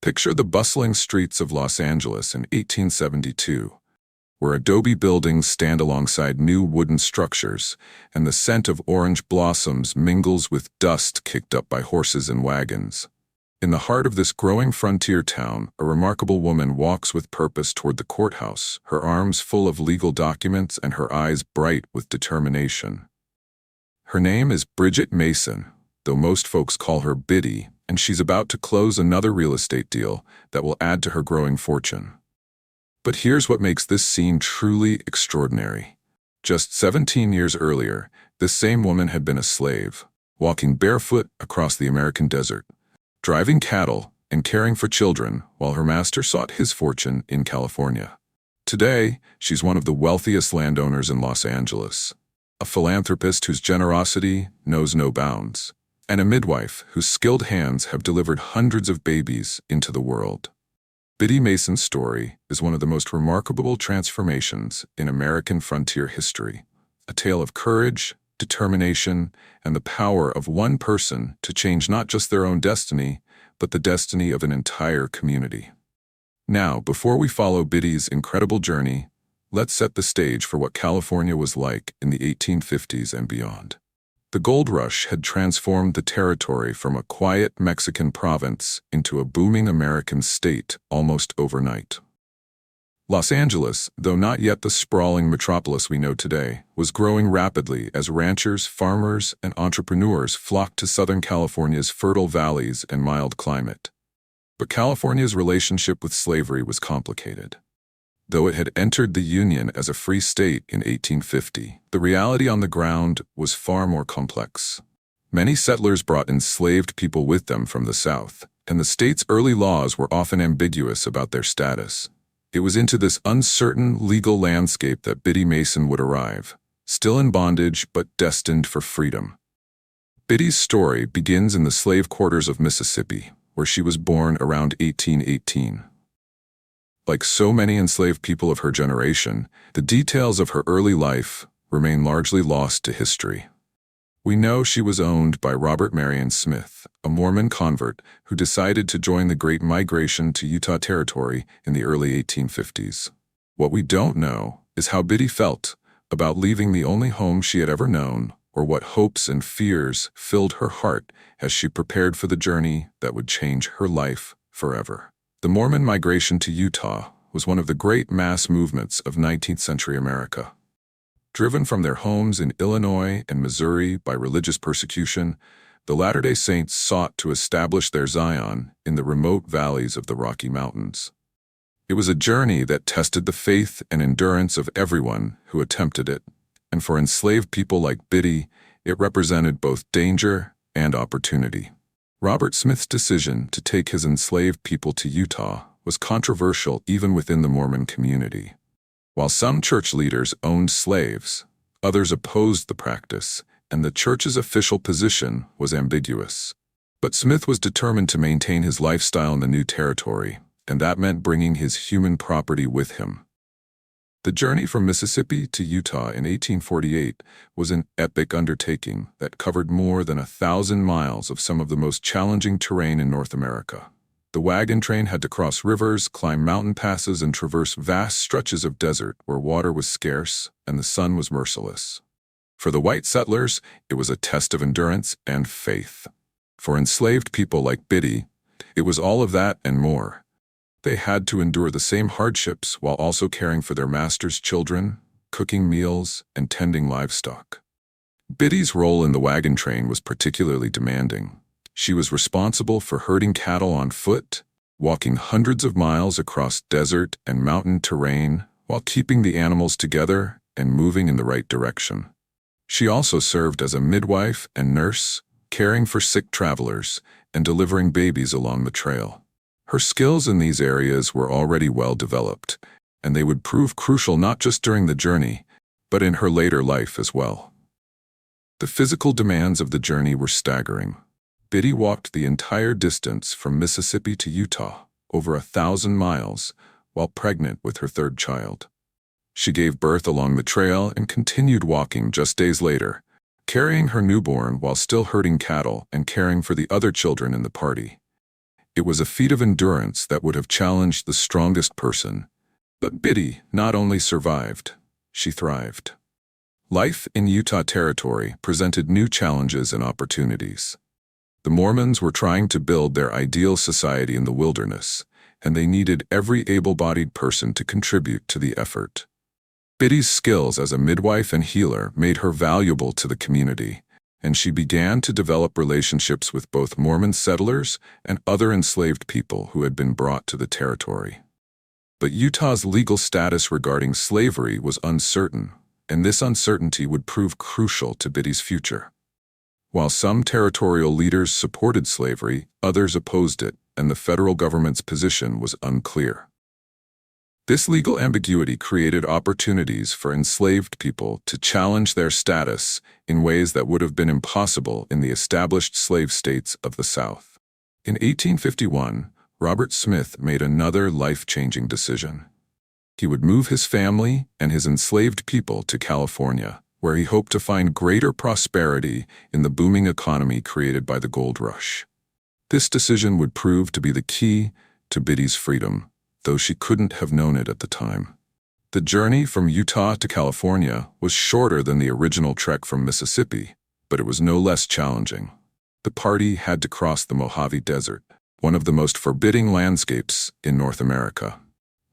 Picture the bustling streets of Los Angeles in 1872, where adobe buildings stand alongside new wooden structures, and the scent of orange blossoms mingles with dust kicked up by horses and wagons. In the heart of this growing frontier town, a remarkable woman walks with purpose toward the courthouse, her arms full of legal documents and her eyes bright with determination. Her name is Biddy Mason, though most folks call her Biddy, and she's about to close another real estate deal that will add to her growing fortune. But here's what makes this scene truly extraordinary. Just 17 years earlier, this same woman had been a slave, walking barefoot across the American desert, driving cattle and caring for children while her master sought his fortune in California. Today, she's one of the wealthiest landowners in Los Angeles, a philanthropist whose generosity knows no bounds, and a midwife whose skilled hands have delivered hundreds of babies into the world. Biddy Mason's story is one of the most remarkable transformations in American frontier history, a tale of courage, determination, and the power of one person to change not just their own destiny, but the destiny of an entire community. Now, before we follow Biddy's incredible journey, let's set the stage for what California was like in the 1850s and beyond. The gold rush had transformed the territory from a quiet Mexican province into a booming American state almost overnight. Los Angeles, though not yet the sprawling metropolis we know today, was growing rapidly as ranchers, farmers, and entrepreneurs flocked to Southern California's fertile valleys and mild climate. But California's relationship with slavery was complicated. Though it had entered the Union as a free state in 1850, the reality on the ground was far more complex. Many settlers brought enslaved people with them from the South, and the state's early laws were often ambiguous about their status. It was into this uncertain legal landscape that Biddy Mason would arrive, still in bondage but destined for freedom. Biddy's story begins in the slave quarters of Mississippi, where she was born around 1818. Like so many enslaved people of her generation, the details of her early life remain largely lost to history. We know she was owned by Robert Marion Smith, a Mormon convert who decided to join the Great Migration to Utah Territory in the early 1850s. What we don't know is how Biddy felt about leaving the only home she had ever known, or what hopes and fears filled her heart as she prepared for the journey that would change her life forever. The Mormon migration to Utah was one of the great mass movements of 19th century America. Driven from their homes in Illinois and Missouri by religious persecution, the Latter-day Saints sought to establish their Zion in the remote valleys of the Rocky Mountains. It was a journey that tested the faith and endurance of everyone who attempted it, and for enslaved people like Biddy, it represented both danger and opportunity. Robert Smith's decision to take his enslaved people to Utah was controversial even within the Mormon community. While some church leaders owned slaves, others opposed the practice, and the church's official position was ambiguous. But Smith was determined to maintain his lifestyle in the new territory, and that meant bringing his human property with him. The journey from Mississippi to Utah in 1848 was an epic undertaking that covered more than 1,000 miles of some of the most challenging terrain in North America. The wagon train had to cross rivers, climb mountain passes, and traverse vast stretches of desert where water was scarce and the sun was merciless. For the white settlers, it was a test of endurance and faith. For enslaved people like Biddy, it was all of that and more. They had to endure the same hardships while also caring for their master's children, cooking meals, and tending livestock. Biddy's role in the wagon train was particularly demanding. She was responsible for herding cattle on foot, walking hundreds of miles across desert and mountain terrain while keeping the animals together and moving in the right direction. She also served as a midwife and nurse, caring for sick travelers and delivering babies along the trail. Her skills in these areas were already well developed, and they would prove crucial not just during the journey, but in her later life as well. The physical demands of the journey were staggering. Biddy walked the entire distance from Mississippi to Utah, over 1,000 miles, while pregnant with her third child. She gave birth along the trail and continued walking just days later, carrying her newborn while still herding cattle and caring for the other children in the party. It was a feat of endurance that would have challenged the strongest person. But Biddy not only survived, she thrived. Life in Utah Territory presented new challenges and opportunities. The Mormons were trying to build their ideal society in the wilderness, and they needed every able-bodied person to contribute to the effort. Biddy's skills as a midwife and healer made her valuable to the community, and she began to develop relationships with both Mormon settlers and other enslaved people who had been brought to the territory. But Utah's legal status regarding slavery was uncertain, and this uncertainty would prove crucial to Biddy's future. While some territorial leaders supported slavery, others opposed it, and the federal government's position was unclear. This legal ambiguity created opportunities for enslaved people to challenge their status in ways that would have been impossible in the established slave states of the South. In 1851, Robert Smith made another life-changing decision. He would move his family and his enslaved people to California, where he hoped to find greater prosperity in the booming economy created by the gold rush. This decision would prove to be the key to Biddy's freedom, though she couldn't have known it at the time. The journey from Utah to California was shorter than the original trek from Mississippi, but it was no less challenging. The party had to cross the Mojave Desert, one of the most forbidding landscapes in North America.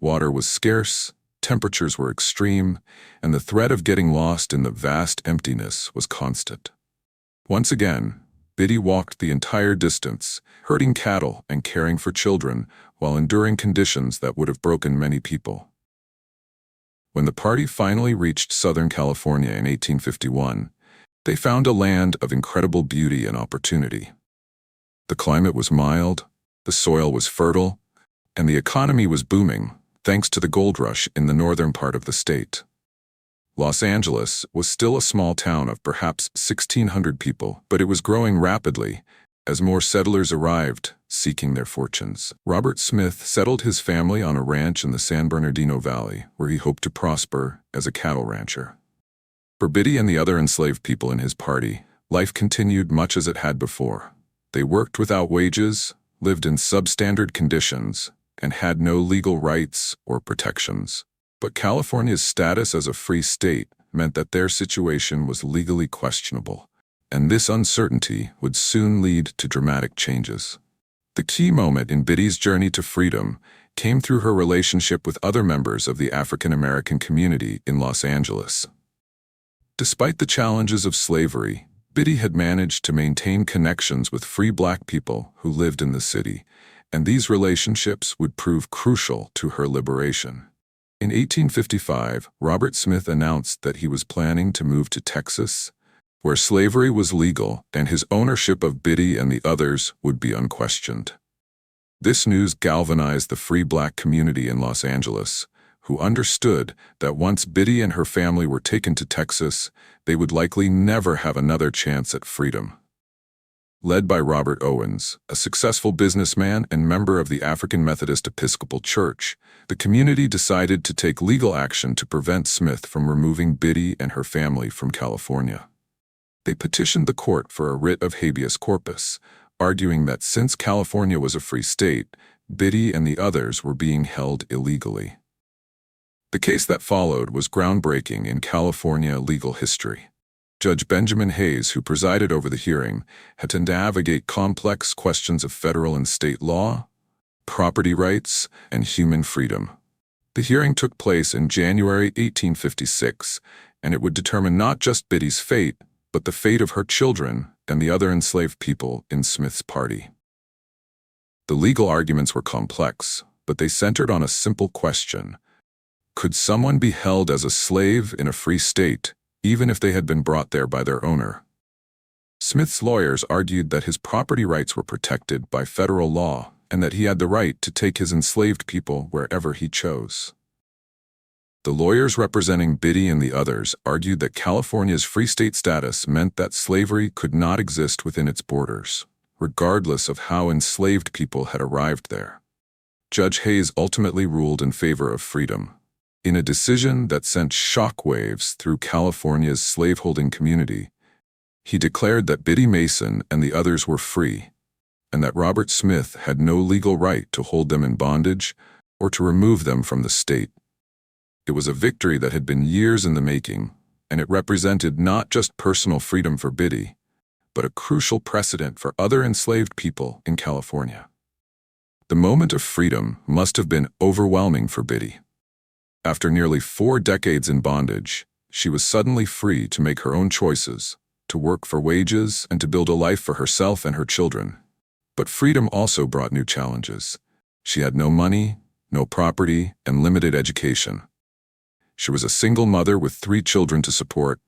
Water was scarce, temperatures were extreme, and the threat of getting lost in the vast emptiness was constant. Once again, Biddy walked the entire distance, herding cattle and caring for children while enduring conditions that would have broken many people. When the party finally reached Southern California in 1851, they found a land of incredible beauty and opportunity. The climate was mild, the soil was fertile, and the economy was booming, thanks to the gold rush in the northern part of the state. Los Angeles was still a small town of perhaps 1,600 people, but it was growing rapidly as more settlers arrived, seeking their fortunes. Robert Smith settled his family on a ranch in the San Bernardino Valley, where he hoped to prosper as a cattle rancher. For Biddy and the other enslaved people in his party, life continued much as it had before. They worked without wages, lived in substandard conditions, and had no legal rights or protections. But California's status as a free state meant that their situation was legally questionable, and this uncertainty would soon lead to dramatic changes. The key moment in Biddy's journey to freedom came through her relationship with other members of the African American community in Los Angeles. Despite the challenges of slavery, Biddy had managed to maintain connections with free black people who lived in the city, and these relationships would prove crucial to her liberation. In 1855, Robert Smith announced that he was planning to move to Texas, where slavery was legal and his ownership of Biddy and the others would be unquestioned. This news galvanized the free black community in Los Angeles, who understood that once Biddy and her family were taken to Texas, they would likely never have another chance at freedom. Led by Robert Owens, a successful businessman and member of the African Methodist Episcopal Church, the community decided to take legal action to prevent Smith from removing Biddy and her family from California. They petitioned the court for a writ of habeas corpus, arguing that since California was a free state, Biddy and the others were being held illegally. The case that followed was groundbreaking in California legal history. Judge Benjamin Hayes, who presided over the hearing, had to navigate complex questions of federal and state law, property rights, and human freedom. The hearing took place in January 1856, and it would determine not just Biddy's fate, but the fate of her children and the other enslaved people in Smith's party. The legal arguments were complex, but they centered on a simple question: could someone be held as a slave in a free state, even if they had been brought there by their owner? Smith's lawyers argued that his property rights were protected by federal law and that he had the right to take his enslaved people wherever he chose. The lawyers representing Biddy and the others argued that California's free state status meant that slavery could not exist within its borders, regardless of how enslaved people had arrived there. Judge Hayes ultimately ruled in favor of freedom, in a decision that sent shockwaves through California's slaveholding community. He declared that Biddy Mason and the others were free, and that Robert Smith had no legal right to hold them in bondage or to remove them from the state. It was a victory that had been years in the making, and it represented not just personal freedom for Biddy, but a crucial precedent for other enslaved people in California. The moment of freedom must have been overwhelming for Biddy. After nearly 4 decades in bondage, she was suddenly free to make her own choices, to work for wages, and to build a life for herself and her children. But freedom also brought new challenges. She had no money, no property, and limited education. She was a single mother with 3 children to support,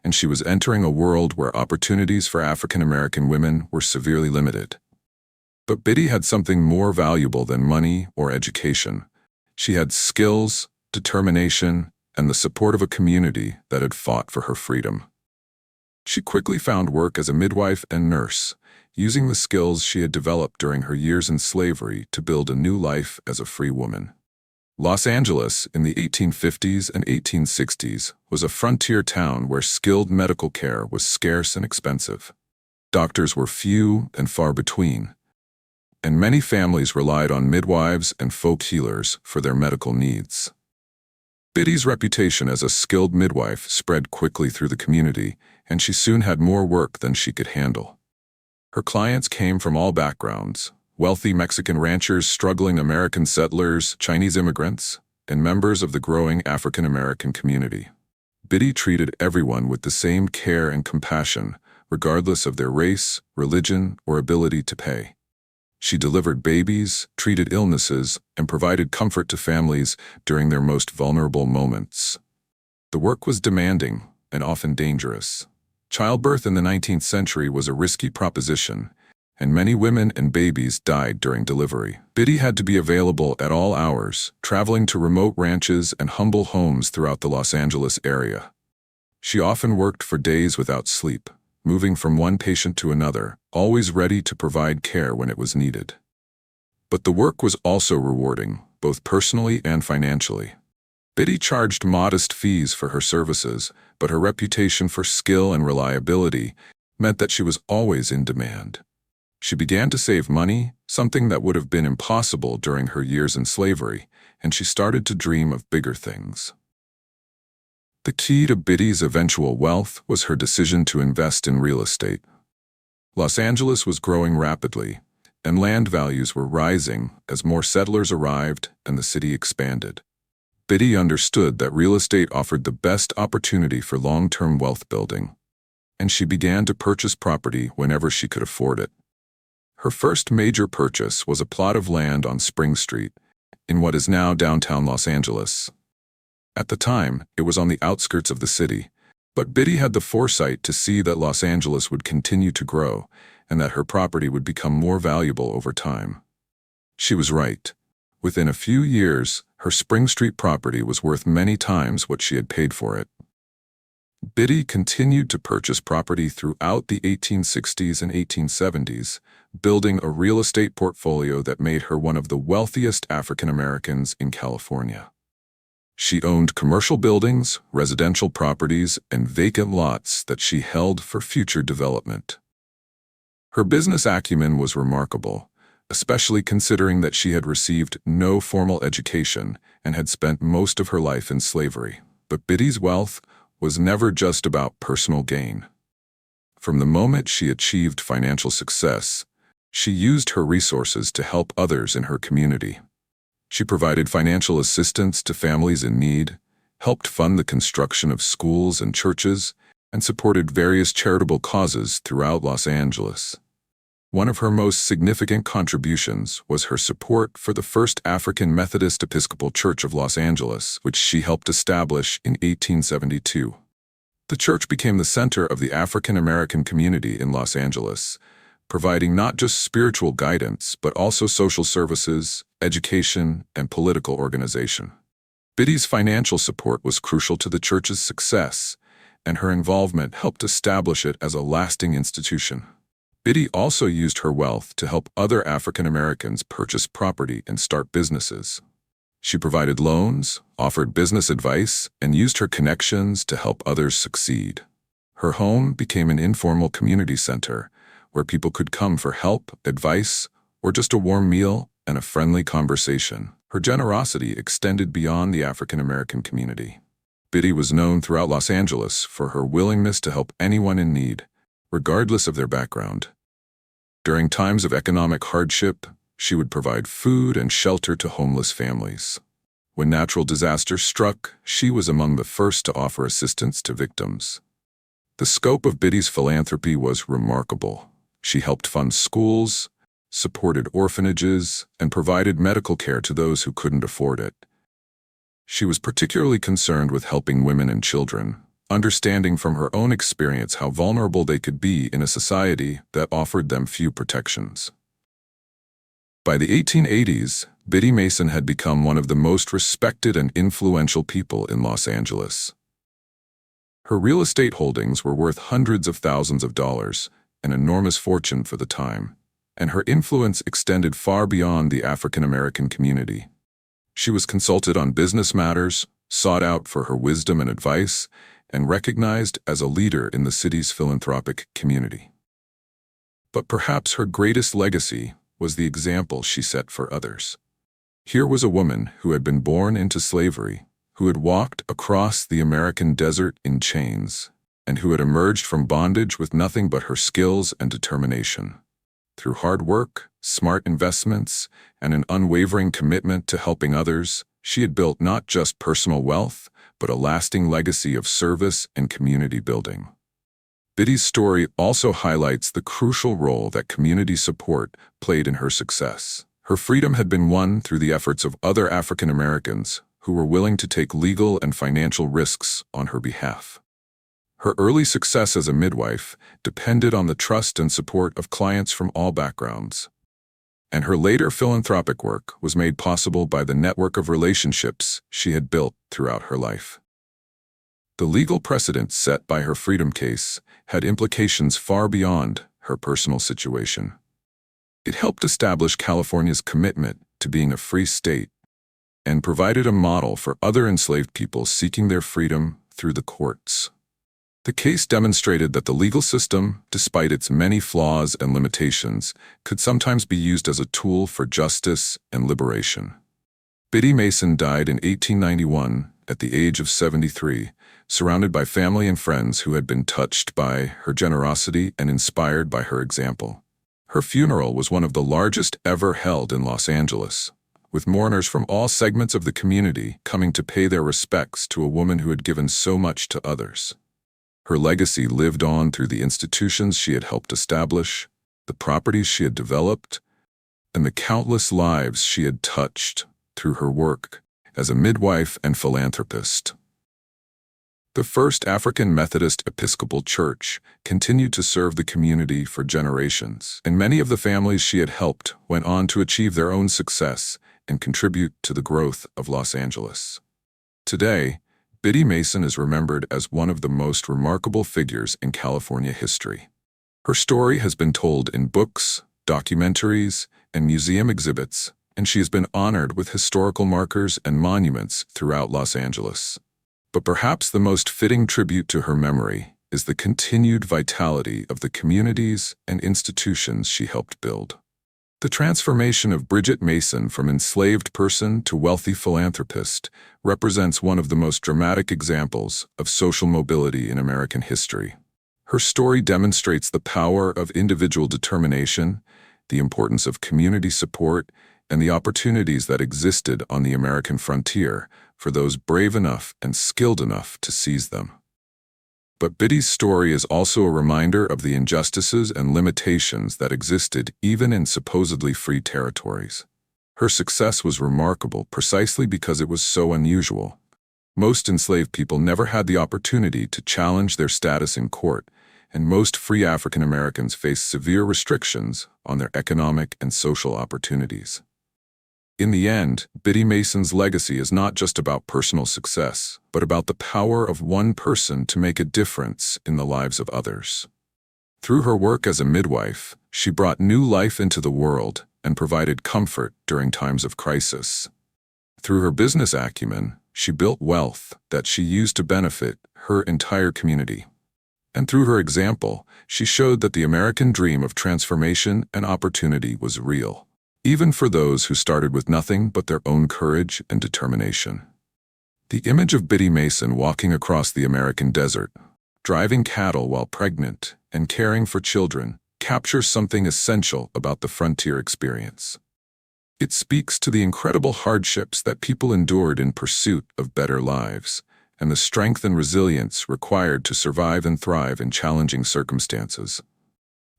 and she was entering a world where opportunities for African American women were severely limited. But Biddy had something more valuable than money or education. She had skills, determination, and the support of a community that had fought for her freedom. She quickly found work as a midwife and nurse, using the skills she had developed during her years in slavery to build a new life as a free woman. Los Angeles in the 1850s and 1860s was a frontier town where skilled medical care was scarce and expensive. Doctors were few and far between, and many families relied on midwives and folk healers for their medical needs. Biddy's reputation as a skilled midwife spread quickly through the community, and she soon had more work than she could handle. Her clients came from all backgrounds: wealthy Mexican ranchers, struggling American settlers, Chinese immigrants, and members of the growing African American community. Biddy treated everyone with the same care and compassion, regardless of their race, religion, or ability to pay. She delivered babies, treated illnesses, and provided comfort to families during their most vulnerable moments. The work was demanding and often dangerous. Childbirth in the 19th century was a risky proposition, and many women and babies died during delivery. Biddy had to be available at all hours, traveling to remote ranches and humble homes throughout the Los Angeles area. She often worked for days without sleep, moving from one patient to another, always ready to provide care when it was needed. But the work was also rewarding, both personally and financially. Biddy charged modest fees for her services, but her reputation for skill and reliability meant that she was always in demand. She began to save money, something that would have been impossible during her years in slavery, and she started to dream of bigger things. The key to Biddy's eventual wealth was her decision to invest in real estate. Los Angeles was growing rapidly, and land values were rising as more settlers arrived and the city expanded. Biddy understood that real estate offered the best opportunity for long-term wealth building, and she began to purchase property whenever she could afford it. Her first major purchase was a plot of land on Spring Street, in what is now downtown Los Angeles. At the time, it was on the outskirts of the city, but Biddy had the foresight to see that Los Angeles would continue to grow and that her property would become more valuable over time. She was right. Within a few years, her Spring Street property was worth many times what she had paid for it. Biddy continued to purchase property throughout the 1860s and 1870s, building a real estate portfolio that made her one of the wealthiest African Americans in California. She owned commercial buildings, residential properties, and vacant lots that she held for future development. Her business acumen was remarkable, especially considering that she had received no formal education and had spent most of her life in slavery. But Biddy's wealth was never just about personal gain. From the moment she achieved financial success, she used her resources to help others in her community. She provided financial assistance to families in need, helped fund the construction of schools and churches, and supported various charitable causes throughout Los Angeles. One of her most significant contributions was her support for the First African Methodist Episcopal Church of Los Angeles, which she helped establish in 1872. The church became the center of the African American community in Los Angeles, providing not just spiritual guidance, but also social services, education, and political organization. Biddy's financial support was crucial to the church's success, and her involvement helped establish it as a lasting institution. Biddy also used her wealth to help other African Americans purchase property and start businesses. She provided loans, offered business advice, and used her connections to help others succeed. Her home became an informal community center, where people could come for help, advice, or just a warm meal and a friendly conversation. Her generosity extended beyond the African American community. Biddy was known throughout Los Angeles for her willingness to help anyone in need, regardless of their background. During times of economic hardship, she would provide food and shelter to homeless families. When natural disaster struck, she was among the first to offer assistance to victims. The scope of Biddy's philanthropy was remarkable. She helped fund schools, supported orphanages, and provided medical care to those who couldn't afford it. She was particularly concerned with helping women and children, understanding from her own experience how vulnerable they could be in a society that offered them few protections. By the 1880s, Biddy Mason had become one of the most respected and influential people in Los Angeles. Her real estate holdings were worth hundreds of thousands of dollars, an enormous fortune for the time, and her influence extended far beyond the African American community. She was consulted on business matters, sought out for her wisdom and advice, and recognized as a leader in the city's philanthropic community. But perhaps her greatest legacy was the example she set for others. Here was a woman who had been born into slavery, who had walked across the American desert in chains, and who had emerged from bondage with nothing but her skills and determination. Through hard work, smart investments, and an unwavering commitment to helping others, she had built not just personal wealth, but a lasting legacy of service and community building. Biddy's story also highlights the crucial role that community support played in her success. Her freedom had been won through the efforts of other African Americans who were willing to take legal and financial risks on her behalf. Her early success as a midwife depended on the trust and support of clients from all backgrounds. And her later philanthropic work was made possible by the network of relationships she had built throughout her life. The legal precedent set by her freedom case had implications far beyond her personal situation. It helped establish California's commitment to being a free state and provided a model for other enslaved people seeking their freedom through the courts. The case demonstrated that the legal system, despite its many flaws and limitations, could sometimes be used as a tool for justice and liberation. Biddy Mason died in 1891 at the age of 73, surrounded by family and friends who had been touched by her generosity and inspired by her example. Her funeral was one of the largest ever held in Los Angeles, with mourners from all segments of the community coming to pay their respects to a woman who had given so much to others. Her legacy lived on through the institutions she had helped establish, the properties she had developed, and the countless lives she had touched through her work as a midwife and philanthropist. The First African Methodist Episcopal Church continued to serve the community for generations, and many of the families she had helped went on to achieve their own success and contribute to the growth of Los Angeles. Today, Biddy Mason is remembered as one of the most remarkable figures in California history. Her story has been told in books, documentaries, and museum exhibits, and she has been honored with historical markers and monuments throughout Los Angeles. But perhaps the most fitting tribute to her memory is the continued vitality of the communities and institutions she helped build. The transformation of Bridget Mason from enslaved person to wealthy philanthropist represents one of the most dramatic examples of social mobility in American history. Her story demonstrates the power of individual determination, the importance of community support, and the opportunities that existed on the American frontier for those brave enough and skilled enough to seize them. But Biddy's story is also a reminder of the injustices and limitations that existed even in supposedly free territories. Her success was remarkable precisely because it was so unusual. Most enslaved people never had the opportunity to challenge their status in court, and most free African Americans faced severe restrictions on their economic and social opportunities. In the end, Biddy Mason's legacy is not just about personal success, but about the power of one person to make a difference in the lives of others. Through her work as a midwife, she brought new life into the world and provided comfort during times of crisis. Through her business acumen, she built wealth that she used to benefit her entire community. And through her example, she showed that the American dream of transformation and opportunity was real, even for those who started with nothing but their own courage and determination. The image of Biddy Mason walking across the American desert, driving cattle while pregnant, and caring for children captures something essential about the frontier experience. It speaks to the incredible hardships that people endured in pursuit of better lives, and the strength and resilience required to survive and thrive in challenging circumstances.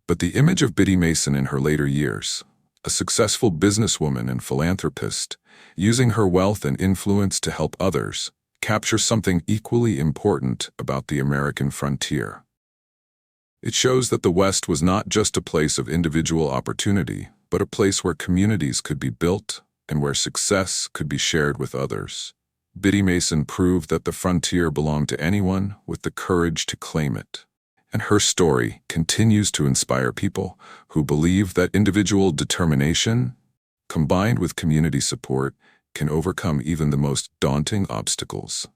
But the image of Biddy Mason in her later years, a successful businesswoman and philanthropist, using her wealth and influence to help others, captures something equally important about the American frontier. It shows that the West was not just a place of individual opportunity, but a place where communities could be built and where success could be shared with others. Biddy Mason proved that the frontier belonged to anyone with the courage to claim it. And her story continues to inspire people who believe that individual determination, combined with community support, can overcome even the most daunting obstacles.